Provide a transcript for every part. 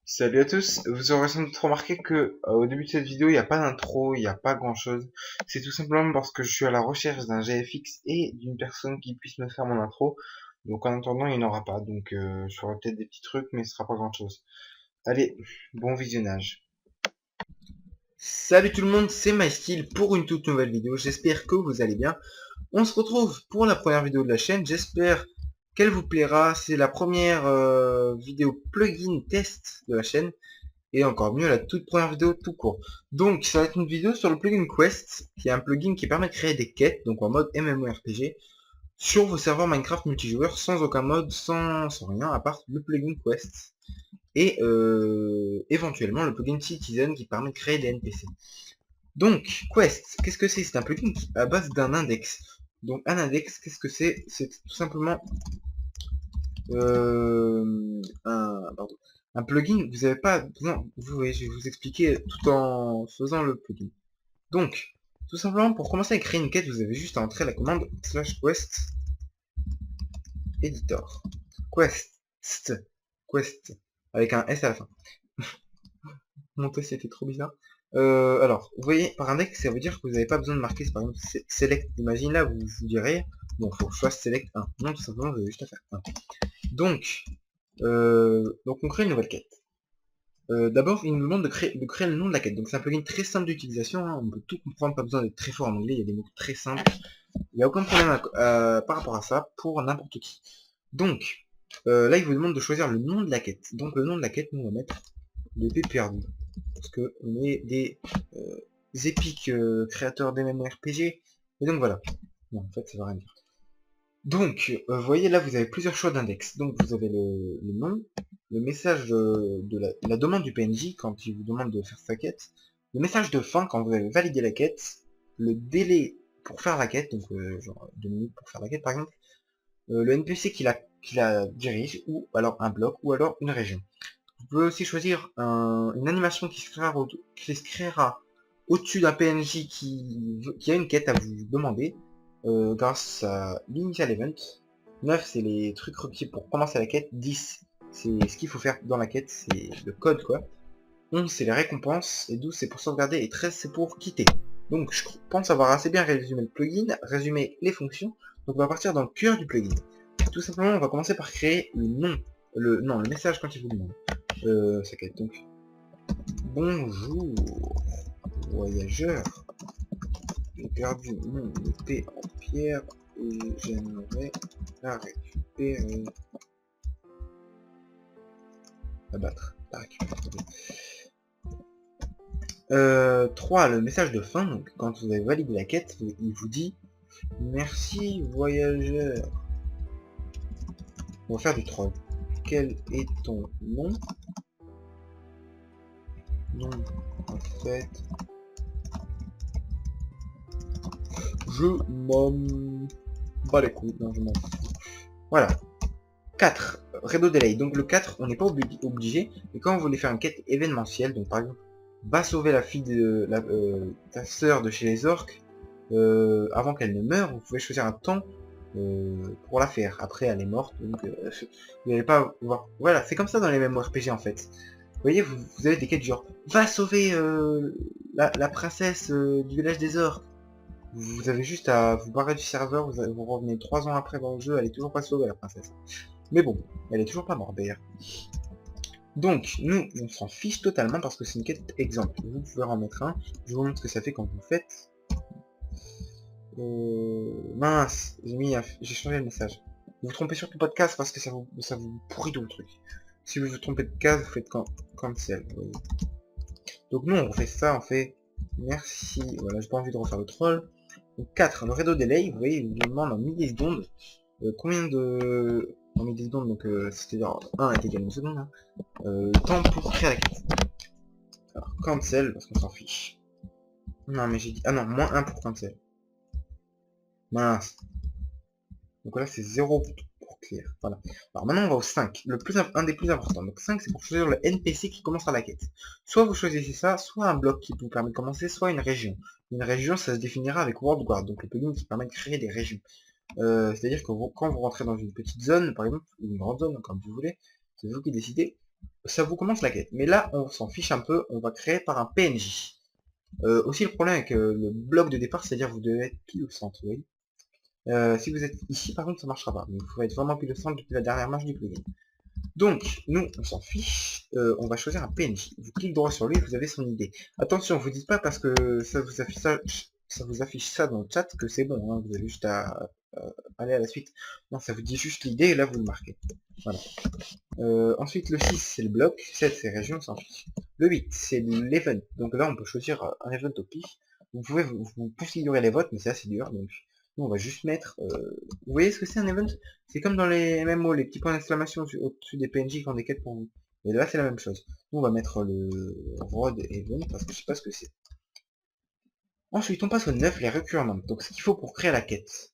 Salut à tous, vous aurez sans doute remarqué que au début de cette vidéo il n'y a pas d'intro, il n'y a pas grand chose. C'est tout simplement parce que je suis à la recherche d'un GFX et d'une personne qui puisse me faire mon intro. Donc en attendant il n'y en aura pas, donc je ferai peut-être des petits trucs mais ce sera pas grand chose. Allez, bon visionnage. Salut tout le monde, c'est MyStyle pour une toute nouvelle vidéo, j'espère que vous allez bien. On se retrouve pour la première vidéo de la chaîne, j'espère qu'elle vous plaira. C'est la première vidéo plugin test de la chaîne. Et encore mieux, la toute première vidéo tout court. Donc, ça va être une vidéo sur le plugin Quest, qui est un plugin qui permet de créer des quêtes, donc en mode MMORPG, sur vos serveurs Minecraft multijoueurs, sans aucun mode, sans rien, à part le plugin Quest. Et éventuellement le plugin Citizen qui permet de créer des NPC. Donc, Quest, qu'est-ce que c'est? C'est un plugin à base d'un index. Donc, un index, qu'est-ce que c'est? C'est tout simplement pardon, un plugin, vous n'avez pas besoin, vous voyez, je vais vous expliquer tout en faisant le plugin. Donc, tout simplement, pour commencer à créer une quête, vous avez juste à entrer la commande /quest editor. Quest, avec un S à la fin. Mon test était trop bizarre. Alors, vous voyez, par index, ça veut dire que vous n'avez pas besoin de marquer, par exemple, select, imagine là, vous direz, bon, faut que je fasse select 1. Non, tout simplement, vous avez juste à faire 1. Donc on crée une nouvelle quête. D'abord, il nous demande de créer le nom de la quête. Donc c'est un plugin très simple d'utilisation, hein. On peut tout comprendre, pas besoin d'être très fort en anglais, il y a des mots très simples. Il n'y a aucun problème par rapport à ça pour n'importe qui. Donc, là, il vous demande de choisir le nom de la quête. Donc le nom de la quête, nous on va mettre le perdu. Parce que on est des épiques créateurs d'MMORPG. Et donc voilà. Non, en fait, ça va rien dire. Donc, vous voyez là, vous avez plusieurs choix d'index. Donc, vous avez le nom, le message de la demande du PNJ quand il vous demande de faire sa quête, le message de fin quand vous avez validé la quête, le délai pour faire la quête, donc genre 2 minutes pour faire la quête par exemple, le NPC qui la dirige, ou alors un bloc, ou alors une région. Vous pouvez aussi choisir une animation qui se créera au-dessus d'un PNJ qui a une quête à vous demander grâce à l'initial event. 9 c'est les trucs requis pour commencer la quête. 10 c'est ce qu'il faut faire dans la quête, c'est le code quoi. 11 c'est les récompenses, et 12 c'est pour sauvegarder, et 13 c'est pour quitter. Donc je pense avoir assez bien résumé le plugin, résumé les fonctions. Donc on va partir dans le cœur du plugin. Tout simplement on va commencer par créer le nom, le message quand il vous demande sa quête. Donc bonjour voyageur, j'ai perdu mon épée en pierre et j'aimerais la récupérer. Abattre, la récupérer. 3. Le message de fin, donc quand vous avez validé la quête, il vous dit merci voyageur. On va faire du troll. Quel est ton nom? Non, en fait, je m'en bats les couilles. Non, je m'en fous. Voilà. 4. Redo Delay. Donc le 4, on n'est pas obligé, mais quand vous voulez faire une quête événementielle, donc par exemple, va sauver la fille de ta sœur de chez les orques, avant qu'elle ne meure, vous pouvez choisir un temps pour la faire. Après, elle est morte, donc vous n'allez pas voir. Voilà, c'est comme ça dans les MMORPG en fait. Vous voyez, vous avez des quêtes genre, va sauver la princesse du village des orques. Vous avez juste à vous barrer du serveur, vous revenez 3 ans après dans le jeu, elle est toujours pas sauvée la princesse. Mais bon, elle est toujours pas morte d'ailleurs. Donc, nous, on s'en fiche totalement parce que c'est une quête exemple. Vous pouvez en mettre un. Je vous montre ce que ça fait quand vous le faites. Mince, j'ai changé le message. Vous vous trompez surtout pas de case parce que ça vous pourrit tout le truc. Si vous vous trompez de case, vous faites cancel. Vous voyez. Donc nous, on refait ça, on fait merci. Voilà, j'ai pas envie de refaire le troll. Donc 4, le redo delay, vous voyez, il nous demande en millisecondes combien de... En millisecondes, donc c'est-à-dire 1 est égal à 1 seconde, hein, temps pour créer la quête. Alors, cancel, parce qu'on s'en fiche. Non, mais j'ai dit... Ah non, moins 1 pour cancel. Mince. Donc là, c'est 0 pour clear. Voilà. Alors maintenant, on va au 5. Un des plus importants. Donc 5, c'est pour choisir le NPC qui commencera la quête. Soit vous choisissez ça, soit un bloc qui vous permet de commencer, soit une région. Une région, ça se définira avec WorldGuard, donc le plugin qui permet de créer des régions. C'est-à-dire que quand vous rentrez dans une petite zone, par exemple, ou une grande zone, comme vous voulez, c'est vous qui décidez, ça vous commence la quête. Mais là, on s'en fiche un peu, on va créer par un PNJ. Aussi le problème avec le bloc de départ, c'est-à-dire vous devez être pile au centre, vous voyez. Si vous êtes ici, par contre, ça marchera pas. Mais il faut être vraiment pile au centre depuis la dernière marche du plugin. Donc, nous, on s'en fiche, on va choisir un PNJ. Vous cliquez droit sur lui, vous avez son idée. Attention, vous dites pas parce que ça vous affiche ça dans le chat que c'est bon, hein, vous avez juste à aller à la suite. Non, ça vous dit juste l'idée et là vous le marquez. Voilà. Ensuite, le 6, c'est le bloc, 7, c'est région, on s'en fiche. Le 8, c'est l'event. Donc là, on peut choisir un event au pif. Vous pouvez vous configurer les votes, mais c'est assez dur, donc nous, on va juste mettre... Vous voyez ce que c'est un event? C'est comme dans les MMO, les petits points d'exclamation au-dessus des PNJ qui font des quêtes pour vous. Et là, c'est la même chose. Nous, on va mettre le road event, parce que je sais pas ce que c'est. Ensuite, on passe au 9, les requirements. Donc, ce qu'il faut pour créer la quête.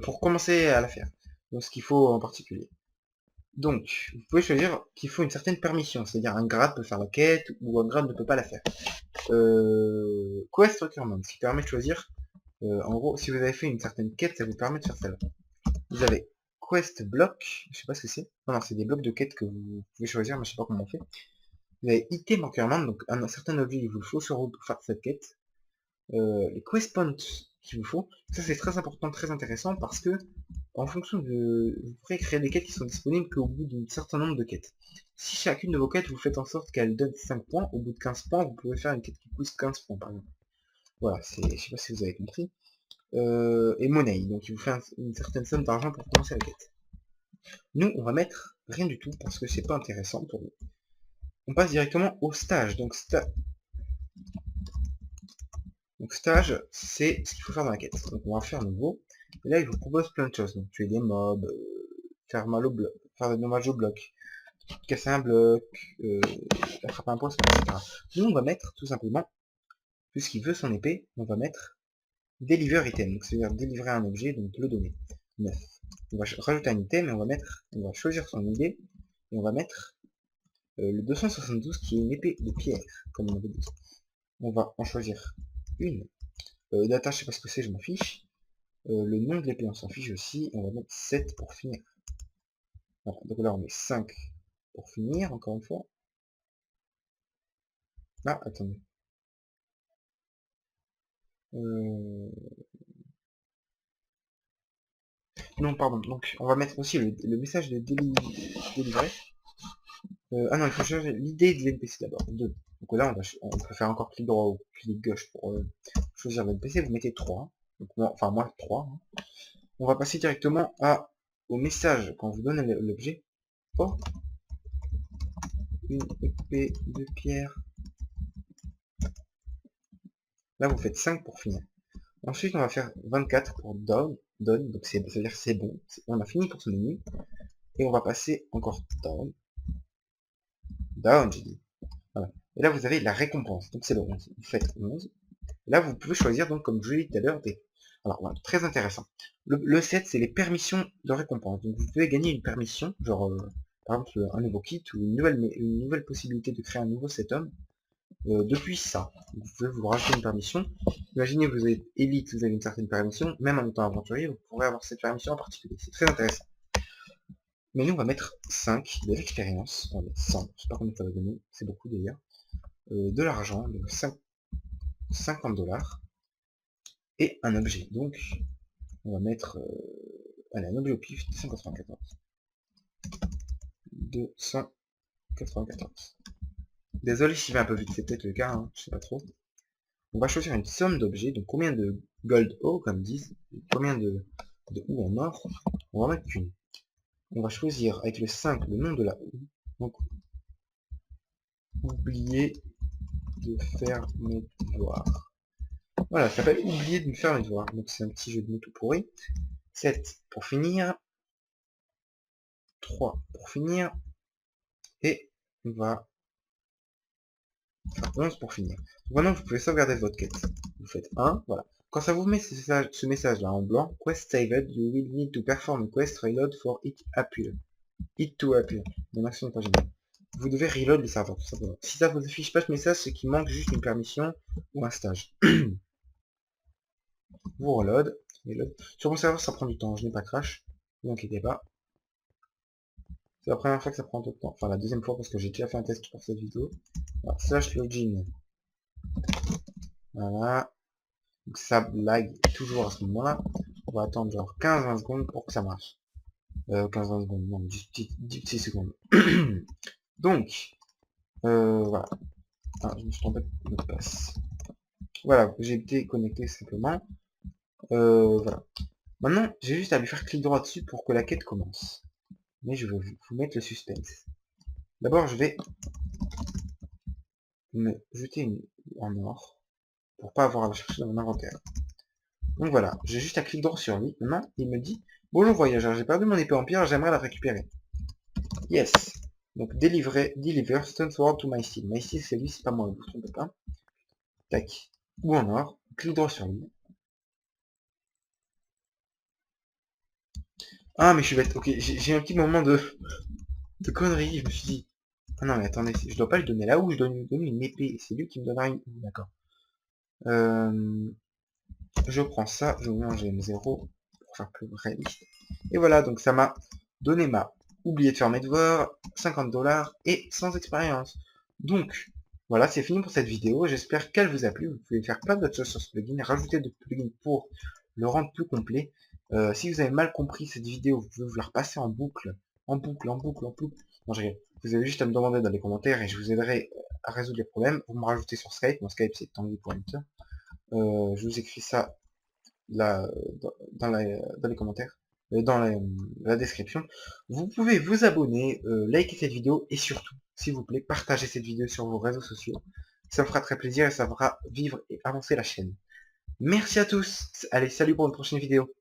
Pour commencer à la faire. Donc, ce qu'il faut en particulier. Donc, vous pouvez choisir qu'il faut une certaine permission, c'est-à-dire un grade peut faire la quête, ou un grade ne peut pas la faire. Quest requirement, ce qui permet de choisir, en gros, si vous avez fait une certaine quête, ça vous permet de faire celle-là. Vous avez Quest block, je sais pas ce que c'est. Non, non, c'est des blocs de quête que vous pouvez choisir, mais je sais pas comment on fait. Vous avez item requirement, donc un certain objet il vous le faut sur route pour faire cette quête. Les quest points qu'il vous faut, ça c'est très important, très intéressant, parce que en fonction de... Vous pourrez créer des quêtes qui sont disponibles qu'au bout d'un certain nombre de quêtes. Si chacune de vos quêtes, vous faites en sorte qu'elle donne 5 points, au bout de 15 points, vous pouvez faire une quête qui coûte 15 points, par exemple. Voilà, je sais pas si vous avez compris. Et monnaie, donc il vous fait une certaine somme d'argent pour commencer la quête. Nous, on va mettre rien du tout, parce que c'est pas intéressant pour nous. On passe directement au stage, donc stage, c'est ce qu'il faut faire dans la quête. Donc on va faire nouveau. Et là, il vous propose plein de choses. Donc tuer des mobs, faire mal au bloc, faire des dommages au bloc, casser un bloc, attraper un poisson, etc. Nous, on va mettre tout simplement, puisqu'il veut son épée, on va mettre deliver item, donc c'est-à-dire délivrer un objet, donc le donner. 9. On va rajouter un item et on va choisir son idée et on va mettre le 272 qui est une épée de pierre, comme on avait dit. On va en choisir une. Data, je sais pas ce que c'est, je m'en fiche. Le nom de l'épée, on s'en fiche aussi. On va mettre 7 pour finir. Voilà, donc là on met 5 pour finir, encore une fois. Ah, attendez. Non, pardon. Donc, on va mettre aussi le message de délivrer. Ah non, il faut changer l'idée de l'NPC d'abord. 2. Donc là, on peut faire encore clic droit ou clic gauche pour choisir l'NPC. Vous mettez 3. Donc, moi 3. Hein. On va passer directement au message quand on vous donne l'objet. Oh, une épée de pierre. Là, vous faites 5 pour finir. Ensuite, on va faire 24 pour down, donc c'est-à-dire c'est bon. On a fini pour ce menu. Et on va passer encore down, j'ai dit. Voilà. Et là, vous avez la récompense. Donc c'est le 11. Vous faites 11. Et là, vous pouvez choisir, donc comme je l'ai dit tout à l'heure, des... Alors, voilà, très intéressant. Le 7, c'est les permissions de récompense. Donc vous pouvez gagner une permission, genre, par exemple, un nouveau kit ou une nouvelle possibilité de créer un nouveau setup. Depuis ça, vous pouvez vous rajouter une permission. Imaginez que vous êtes élite, vous avez une certaine permission, même en étant aventurier, vous pourrez avoir cette permission en particulier. C'est très intéressant. Mais nous, on va mettre 5 de l'expérience. On va mettre 100, je sais pas combien ça va donner, c'est beaucoup d'ailleurs. De l'argent, donc 50 dollars. Et un objet. Donc, on va mettre allez, un objet au pif, 294. 294. Désolé si je vais un peu vite, c'est peut-être le cas, hein, je sais pas trop. On va choisir une somme d'objets, donc combien de gold O, comme disent, combien de ou en or, on va mettre qu'une. On va choisir avec le 5 le nom de la ou, donc oublier de faire mes devoirs. Voilà, ça s'appelle oublier de me faire mes devoirs, donc c'est un petit jeu de mots tout pourri. 7 pour finir, 3 pour finir, et on va faire 11 pour finir. Donc maintenant vous pouvez sauvegarder votre quête. Vous faites 1, voilà. Quand ça vous met ce message là en blanc, quest saved, you will need to perform a quest reload for it appear. It to appear. Mon action n'est pas géniale. Vous devez reload le serveur, tout simplement. Si ça vous affiche pas ce message, c'est qu'il manque juste une permission ou un stage. Vous reload. Sur mon serveur, ça prend du temps. Je n'ai pas crash. Ne vous inquiétez pas. C'est la première fois que ça prend autant de temps. Enfin, la deuxième fois parce que j'ai déjà fait un test pour cette vidéo. Alors, slash login. Voilà. Donc ça lag toujours à ce moment-là. On va attendre genre 15-20 secondes pour que ça marche. 15-20 secondes, non, 10 petites secondes. Donc, voilà. Ah, je me suis trompé de mot de passe. Voilà, j'ai été connecté simplement. Voilà. Maintenant, j'ai juste à lui faire clic droit dessus pour que la quête commence. Mais je vais vous mettre le suspense. D'abord, je vais me jeter en or pour pas avoir à la chercher dans mon inventaire. Donc voilà, j'ai juste à clic droit sur lui. Maintenant, il me dit « Bonjour voyageur, j'ai perdu mon épée en pierre, j'aimerais la récupérer. » Yes. Donc deliver stone sword to my steel. My steel c'est lui, c'est pas moi, vous trompez pas. Tac. Ou en or. Clic droit sur lui. Ah mais je suis bête, ok, j'ai un petit moment de connerie, je me suis dit. Ah non mais attendez, je dois pas lui donner là où je dois lui donner une épée. C'est lui qui me donnera une. D'accord. Je prends ça, je mets en GM0 pour faire plus réaliste. Et voilà, donc ça m'a donné ma oublié de faire mes devoirs, 50 $ et sans expérience. Donc, voilà, c'est fini pour cette vidéo. J'espère qu'elle vous a plu. Vous pouvez faire plein d'autres choses sur ce plugin, rajouter d'autres plugins pour le rendre plus complet. Si vous avez mal compris cette vidéo, vous pouvez vous la repasser en boucle, en boucle, en boucle, en boucle. Non, vous avez juste à me demander dans les commentaires et je vous aiderai à résoudre les problèmes. Vous me rajoutez sur Skype. Mon Skype, c'est Tanguy.hunter. Je vous écris ça là, dans les commentaires, dans la description. Vous pouvez vous abonner, liker cette vidéo et surtout, s'il vous plaît, partagez cette vidéo sur vos réseaux sociaux. Ça me fera très plaisir et ça fera vivre et avancer la chaîne. Merci à tous. Allez, salut pour une prochaine vidéo.